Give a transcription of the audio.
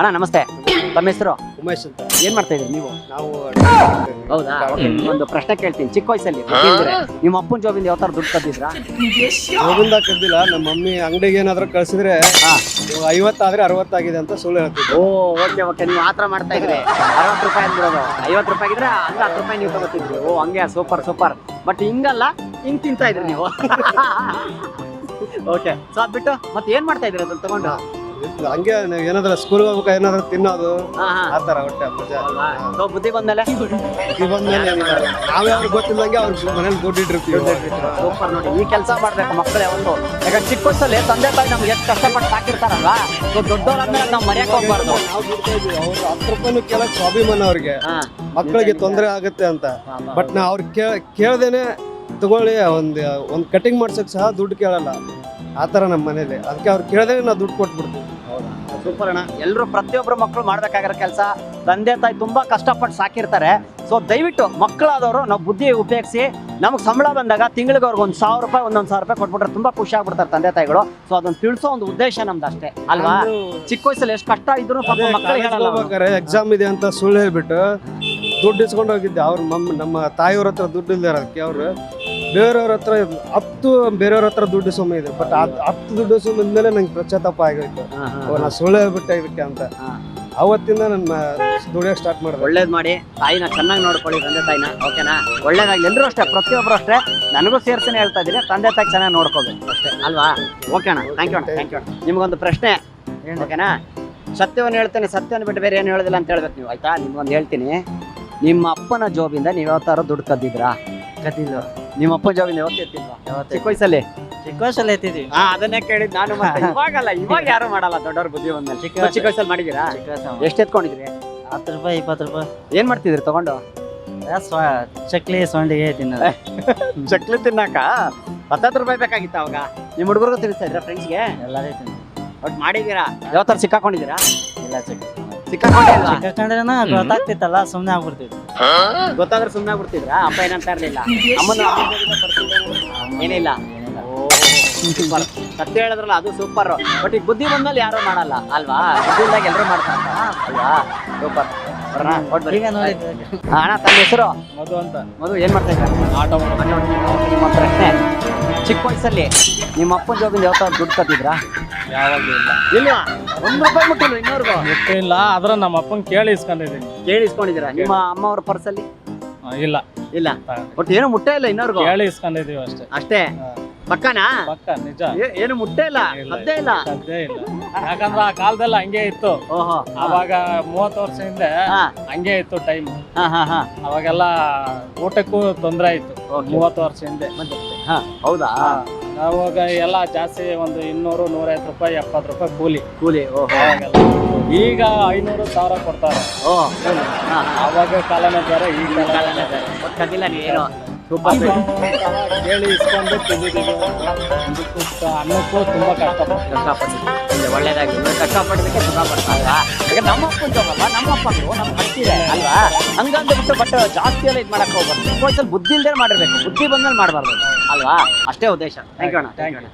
ಅಣ್ಣ ನಮಸ್ತೆ, ತಮ್ಮ ಹೆಸರು? ಉಮೇಶ್ ಅಂತ. ಏನ್ ಮಾಡ್ತಾ ಇದ್ರಿ ನೀವು? ನಾವು ಹೌದಾ? ಒಂದು ಪ್ರಶ್ನೆ ಕೇಳ್ತೀನಿ. ಚಿಕ್ಕ ವಯಸ್ಸಲ್ಲಿ ಗೊತ್ತಿದ್ರೆ ನಿಮ್ಮ ಅಪ್ಪನ ಜಾಬಿಂದ ಯಾವ ತರ ದುಡ್ಡು ಕದ್ದಿದ್ರಾ? ಗೋವಿಂದ ಕದ್ದಿಲ್ಲ. ನಮ್ಮ ಮಮ್ಮಿ ಅಂಗಡಿಗೆ ಏನಾದ್ರು ಕಳ್ಸಿದ್ರೆ ಹಾ. 50 ಆದ್ರೆ 60 ಆಗಿದೆ ಅಂತ ಸುಳ್ಳು ಹೇಳ್ತಿದ್ದೆ. ಓ ಓಕೆ ಓಕೆ, ನೀವು ಆತರ ಮಾಡ್ತಾ ಇದ್ರಿ. 60 ರೂಪಾಯಿ ಅಂದ್ಬಿಡೋದು, 50 ರೂಪಾಯಿ ಇದ್ರೆ ಹಂಗ 10 ರೂಪಾಯಿ ನೀವು ತಗೋತಿದ್ರಿ. ಓ ಹಂಗೆ, ಸೂಪರ್ ಸೂಪರ್. ಬಟ್ ಹಿಂಗಲ್ಲ, ಹಿಂಗ್ ತಿಂತಾ ಇದ್ರಿ ನೀವು. ಓಕೆ, ಸೊ ಅದ್ಬಿಟ್ಟು ಮತ್ತೆ ಏನ್ ಮಾಡ್ತಾ ಇದ್ರಿ ಅದನ್ನ ತಗೊಂಡು? ಹಂಗೆ ನಾವ್ ಏನಾದ್ರು ಸ್ಕೂಲ್ ಹೋಗ್ಬೇಕು, ಏನಾದ್ರು ತಿನ್ನೋದು ಆತರ ಹೊಟ್ಟೆ ಸೊ ಬುದ್ಧಿ ಬಂದ್ಮೇಲೆ ನಾವೇ ಅವ್ರಿಗೆ ಗೊತ್ತಿಲ್ಲಂಗೆ ಅವ್ರ ಮನೇಲಿ ದುಡ್ಡು ಇಟ್ಟಿರ್ತೀವಿ. ಸೂಪರ್. ನೋಡಿ, ಈ ಕೆಲಸ ಮಾಡ್ಬೇಕು ಮಕ್ಕಳು ಯಾವತ್ತು. ಯಾಕಂದ್ರೆ ಚಿಕ್ಕ ವಯಸ್ಸಲ್ಲಿ ತಂದೆ ತಾಯಿ ನಮ್ಗೆ ಎಷ್ಟು ಕಷ್ಟಪಟ್ಟು ಸಾಕಿರ್ತಾರಲ್ವಾ, ಸೊ ದೊಡ್ಡವ್ರಾದ್ಮೇಲೆ ನಾವು ಮರ್ಯಾಕ್ ಹೋಗ್ಬಾರ್ದು. ನಾವು ದುಡ್ತಾ ಇದ್ವಿ, ಅವ್ರು 10 ರೂಪಾಯಿನೂ ಕೇಳಕ್ ಸ್ವಾಭಿಮಾನ ಅವ್ರಿಗೆ, ಮಕ್ಕಳಿಗೆ ತೊಂದರೆ ಆಗುತ್ತೆ ಅಂತ. ಬಟ್ ನಾ ಅವ್ರಿಗೆ ಕೇಳ್ದೇನೆ ತಗೊಳ್ಳಿ, ಒಂದ್ ಕಟಿಂಗ್ ಮಾಡ್ಸಕ್ ಸಹ ದುಡ್ಡು ಕೇಳಲ್ಲ ಆತರ ನಮ್ಮ ಮನೇಲಿ. ಅದಕ್ಕೆ ಅವ್ರು ಕೇಳ್ದೇನೆ ನಾವು ದುಡ್ಡು ಕೊಟ್ಬಿಡ್ತೀವಿ. ಸೂಪರ್ ಅಣ್ಣ. ಎಲ್ಲರೂ ಪ್ರತಿಯೊಬ್ಬರು ಮಕ್ಕಳು ಮಾಡ್ಬೇಕಾಗಿರೋ ಕೆಲಸ. ತಂದೆ ತಾಯಿ ತುಂಬಾ ಕಷ್ಟಪಟ್ಟು ಸಾಕಿರ್ತಾರೆ. ಸೊ ದಯವಿಟ್ಟು ಮಕ್ಕಳಾದವರು ನಾವು ಬುದ್ಧಿ ಉಪಯೋಗಿಸಿ ನಮಗೆ ಸಂಬಳ ಬಂದಾಗ ತಿಂಗಳಿಗೆ ಅವ್ರಿಗೆ 1,000 ರೂಪಾಯಿ 1,000 ರೂಪಾಯಿ ಕೊಟ್ಬಿಟ್ರೆ ತುಂಬಾ ಖುಷಿ ಆಗ್ಬಿಡ್ತಾರೆ ತಂದೆ ತಾಯಿಗಳು. ಸೊ ಅದನ್ನ ತಿಳಿಸೋ ಒಂದು ಉದ್ದೇಶ ನಮ್ದು ಅಷ್ಟೇ ಅಲ್ವಾ? ಚಿಕ್ಕ ವಯಸ್ಸಲ್ಲಿ ಎಷ್ಟು ಕಷ್ಟ ಇದ್ರು ಮಕ್ಕಳಿಗೆ ಎಕ್ಸಾಮ್ ಇದೆ ಅಂತ ಸುಳ್ಳು ಹೇಳ್ಬಿಟ್ಟು ದುಡ್ಡು ಇಸ್ಕೊಂಡು ಹೋಗಿದ್ದೆ. ಅವ್ರ ನಮ್ಮ ತಾಯಿಯವ್ರ ಹತ್ರ ದುಡ್ಡು ಇಲ್ದೇ ಇರೋದಕ್ಕೆ ಅವ್ರು ಬೇರೆಯವ್ರ ಹತ್ರ 10 ಬೇರೆಯವ್ರ ಹತ್ರ ದುಡ್ಡು ಸುಮ್ಮಿದೆ. ಬಟ್ 10 ದುಡ್ಡು ಸುಮ್ಮಿದ್ಮೇಲೆ ನಂಗೆ ಪಶ್ಚಾತ್ತಾಪ ಆಗೋಯ್ತು, ನಾ ಸುಳ್ಳು ಹೇಳ್ಬಿಟ್ಟೆ ಇದಕ್ಕೆ ಅಂತ. ಅವತ್ತಿಂದ ನನ್ನ ದುಡಿಯೋಕೆ ಸ್ಟಾರ್ಟ್ ಮಾಡಿದೆ. ಒಳ್ಳೇದ್ ಮಾಡಿ, ತಾಯಿನ ಚೆನ್ನಾಗಿ ನೋಡ್ಕೊಳ್ಳಿ, ತಂದೆ ತಾಯಿನ. ಓಕೆನಾ? ಒಳ್ಳೇದಾಗಿ ಎಲ್ಲರೂ ಅಷ್ಟೇ, ಪ್ರತಿಯೊಬ್ಬರು ಅಷ್ಟೇ. ನನಗೂ ಸೇರ್ಸನೆ ಹೇಳ್ತಾ ಇದ್ದೀನಿ, ತಂದೆ ತಾಯಿ ಚೆನ್ನಾಗಿ ನೋಡ್ಕೋಬೇಕು ಅಷ್ಟೇ ಅಲ್ವಾ? ಓಕೆ ಅಣ್ಣ, ಥ್ಯಾಂಕ್ ಯು ಅಣ್ಣ, ಥ್ಯಾಂಕ್ ಯು ಅಣ್ಣ. ನಿಮ್ಗೊಂದು ಪ್ರಶ್ನೆ, ಓಕೆನಾ? ಸತ್ಯವನ್ನು ಹೇಳ್ತೇನೆ, ಸತ್ಯವನ್ನು ಬಿಟ್ಟು ಬೇರೆ ಏನು ಹೇಳೋದಿಲ್ಲ ಅಂತ ಹೇಳ್ಬೇಕು ನೀವು, ಆಯ್ತಾ? ನಿಮ್ಗೊಂದು ಹೇಳ್ತೀನಿ. ನಿಮ್ಮ ಅಪ್ಪನ ಜಾಬಿಂದ ನೀವು ಯಾವತ್ತಾರು ದುಡ್ಡು ಕದ್ದಿದ್ರಾ? ಕದ್ದಿಲ್ಲ. ನಿಮ್ಮ ಅಪ್ಪನ ಜಾಬಿಂದ ಯಾವತ್ತು ಎತ್ತಿಲ್ವಾ? ಚಿಕ್ಕ ವಯಸ್ಸಲ್ಲಿ? ಚಿಕ್ಕ ವಯಸ್ಸಲ್ಲಿ ಎತ್ತಿದ್ವಿ. ಅದನ್ನೇ ಕೇಳಿದ್ ನಾನು. ಮತ್ತೆ ಇವಾಗಲ್ಲ, ಇವಾಗ ಯಾರು ಮಾಡಲ್ಲ, ದೊಡ್ಡವ್ರ ಬುದ್ಧಿ ಬಂದ್ಮೇಲೆ. ಚಿಕ್ಕ ವಯಸ್ಸಲ್ಲಿ ಮಾಡಿದೀರಾ? ಎಷ್ಟು ಎತ್ಕೊಂಡಿದ್ರಿ? 10 ರೂಪಾಯಿ 20 ರೂಪಾಯಿ. ಏನ್ ಮಾಡ್ತಿದ್ರಿ ತಗೊಂಡು? ಚಕ್ಲಿ ಸೊಂಡಿಗೆ ತಿನ್ನೋದು. ಚಕ್ಲಿ ತಿನ್ನಾಕ 10 ರೂಪಾಯಿ ಬೇಕಾಗಿತ್ತ ಅವಾಗ? ನಿಮ್ಮ ಹುಡುಗರಿಗೂ ತಿನ್ನಿಸ್ತಾ ಇದ್ರ? ಫ್ರೆಂಡ್ಸ್ಗೆ ಎಲ್ಲಾರೇ ತಿನ್ನ. ಒಟ್ಟು ಮಾಡಿದೀರಾ? ಯಾವ ತರ ಸಿಕ್ಕಾಕೊಂಡಿದ್ದೀರಾ? ಇಲ್ಲ ಸಿಕ್ಕಾಕೊಂಡಿಲ್ವಾ? ಸಿಕ್ಕಾಕೊಂಡ್ರೇನ ಗೊತ್ತಾಗ್ತಿತ್ತಲ್ಲ, ಸುಮ್ಮನೆ ಆಗ್ಬಿಡ್ತಿದ್ವಿ. ಗೊತ್ತಾದ್ರೆ ಸುಮ್ಮನೆ ಆಗ್ಬಿಡ್ತಿದ್ರಾ? ಅಪ್ಪ ಏನಂತ ಇರ್ಲಿಲ್ಲ? ಅಮ್ಮನ ಏನಿಲ್ಲ. ಸೂಪರ್. ಸತ್ಯ ಹೇಳಿದ್ರಲ್ಲ, ಅದು ಸೂಪರ್. ಬಟ್ ಈಗ ಬುದ್ಧಿ ಬಂದ್ಮೇಲೆ ಯಾರು ಮಾಡಲ್ಲ ಅಲ್ವಾ? ಬುದ್ಧಿ ಇದ್ದಾಗ ಎಲ್ಲರೂ ಮಾಡ್ತಾರ ಅಲ್ವಾ? ಸೂಪರ್. ಈಗ ನೋಡಿ ಅಣ್ಣ, ತಮ್ಮ ಹೆಸರು? ಮಧು ಅಂತ. ಮಧು, ಏನ್ ಮಾಡ್ತಾ ಇದ್ದಾರೆ? ಆಟೋ ನಿಮ್ಮ ಪ್ರಶ್ನೆ, ಚಿಕ್ಕ ವಯಸ್ಸಲ್ಲಿ ನಿಮ್ಮ ಅಪ್ಪನ ಜಾಬಿಂದ ಯಾವ ತರ ದುಡ್ಡು ಕತ್ತಿದ್ರಾ? ಯಾವಾಗಲೂ ಇಲ್ಲ. ಇಲ್ವಾ? 1 ರೂಪಾಯಿ ಮುಟ್ಟಿಲ್ಲ ಇನ್ನೂರ್ಗು? ಗೊತ್ತಿಲ್ಲ, ಆದ್ರೆ ನಮ್ಮ ಅಪ್ಪನ್ ಕೇಳಿ ಇಸ್ಕೊಂಡಿದ್ದೀನಿ. ಕೇಳಿಸ್ಕೊಂಡಿದ್ದೀರಾ? ನಿಮ್ಮ ಅಮ್ಮ ಅವ್ರ ಪರ್ಸಲ್ಲಿ ಇಲ್ಲ ಇಲ್ಲ, ಒಟ್ಟು ಏನು ಮುಟ್ಟೇ ಇಲ್ಲ ಇನ್ನೂರ್ಗು? ಕೇಳಿ ಇಸ್ಕೊಂಡಿದೀವಿ ಅಷ್ಟೇ. ಅಷ್ಟೇ? ಪಕ್ಕನಾ? ಪಕ್ಕ ನಿಜ. ಏನು ಮುಟ್ಟೇ ಇಲ್ಲ? ಸದ್ಯ ಇಲ್ಲ? ಸದ್ಯ ಇಲ್ಲ. ಯಾಕಂದ್ರೆ ಆ ಕಾಲದಲ್ಲಿ ಹಂಗೆ ಇತ್ತು. ಓಹೋ. ಅವಾಗ 30 ವರ್ಷ ಹಿಂದೆ ಹಂಗೆ ಇತ್ತು ಟೈಮ್. ಅವಾಗೆಲ್ಲ ಊಟಕ್ಕೂ ತೊಂದರೆ ಆಯ್ತು 30 ವರ್ಷ ಹಿಂದೆ. ಹೌದಾ? ಅವಾಗ ಎಲ್ಲ ಜಾಸ್ತಿ, ಒಂದು 200, 150 ರೂಪಾಯಿ, 70 ರೂಪಾಯಿ ಕೂಲಿ. ಈಗ 500, 1000 ಕೊಡ್ತಾರೆ. ಅವಾಗ ಕಾಲನೇ ಬೇರೆ, ಈಗ ಕಾಲನೇ ಬೇರೆ. ಗೊತ್ತಿಲ್ಲ ನೀನು. ಕೇಳಿ ಇಸ್ಕೊಂಡು ತಿಂದಿದ್ದೀವಿ. ಅನ್ನಕ್ಕೂ ತುಂಬಾ ಕಷ್ಟಪಟ್ಟಿದ್ದೆ. ಒಳ್ಳೇದಾಗಿ ಕಷ್ಟಪಟ್ಟಿದ್ದಕ್ಕೆ ಸುಖ ಪಡ್ತಾರಾ? ಈಗ ನಮ್ಮ ಅಪ್ಪನ ಜಾಬಲ್ಲ, ನಮ್ಮ ಅಪ್ಪಂದು ನಮ್ಗೆ ಹತ್ತಿದೆ ಅಲ್ವಾ? ಹಂಗಂದ್ಬಿಟ್ಟು ಬಟ್ ಜಾಸ್ತಿ ಎಲ್ಲ ಇದು ಮಾಡಕ್ ಹೋಗ್ಬಾರ್ದು. ಚಿಕ್ಕ ವಯಸ್ಸಲ್ಲಿ ಬುದ್ಧಿ ಇಲ್ದೇ ಮಾಡಿರ್ಬೇಕು, ಬುದ್ಧಿ ಬಂದ್ಮೇಲೆ ಮಾಡಬಾರ್ದು ಅಲ್ವಾ? ಅಷ್ಟೇ ಉದ್ದೇಶ. ಥ್ಯಾಂಕ್ ಯು ಅಣ್ಣ.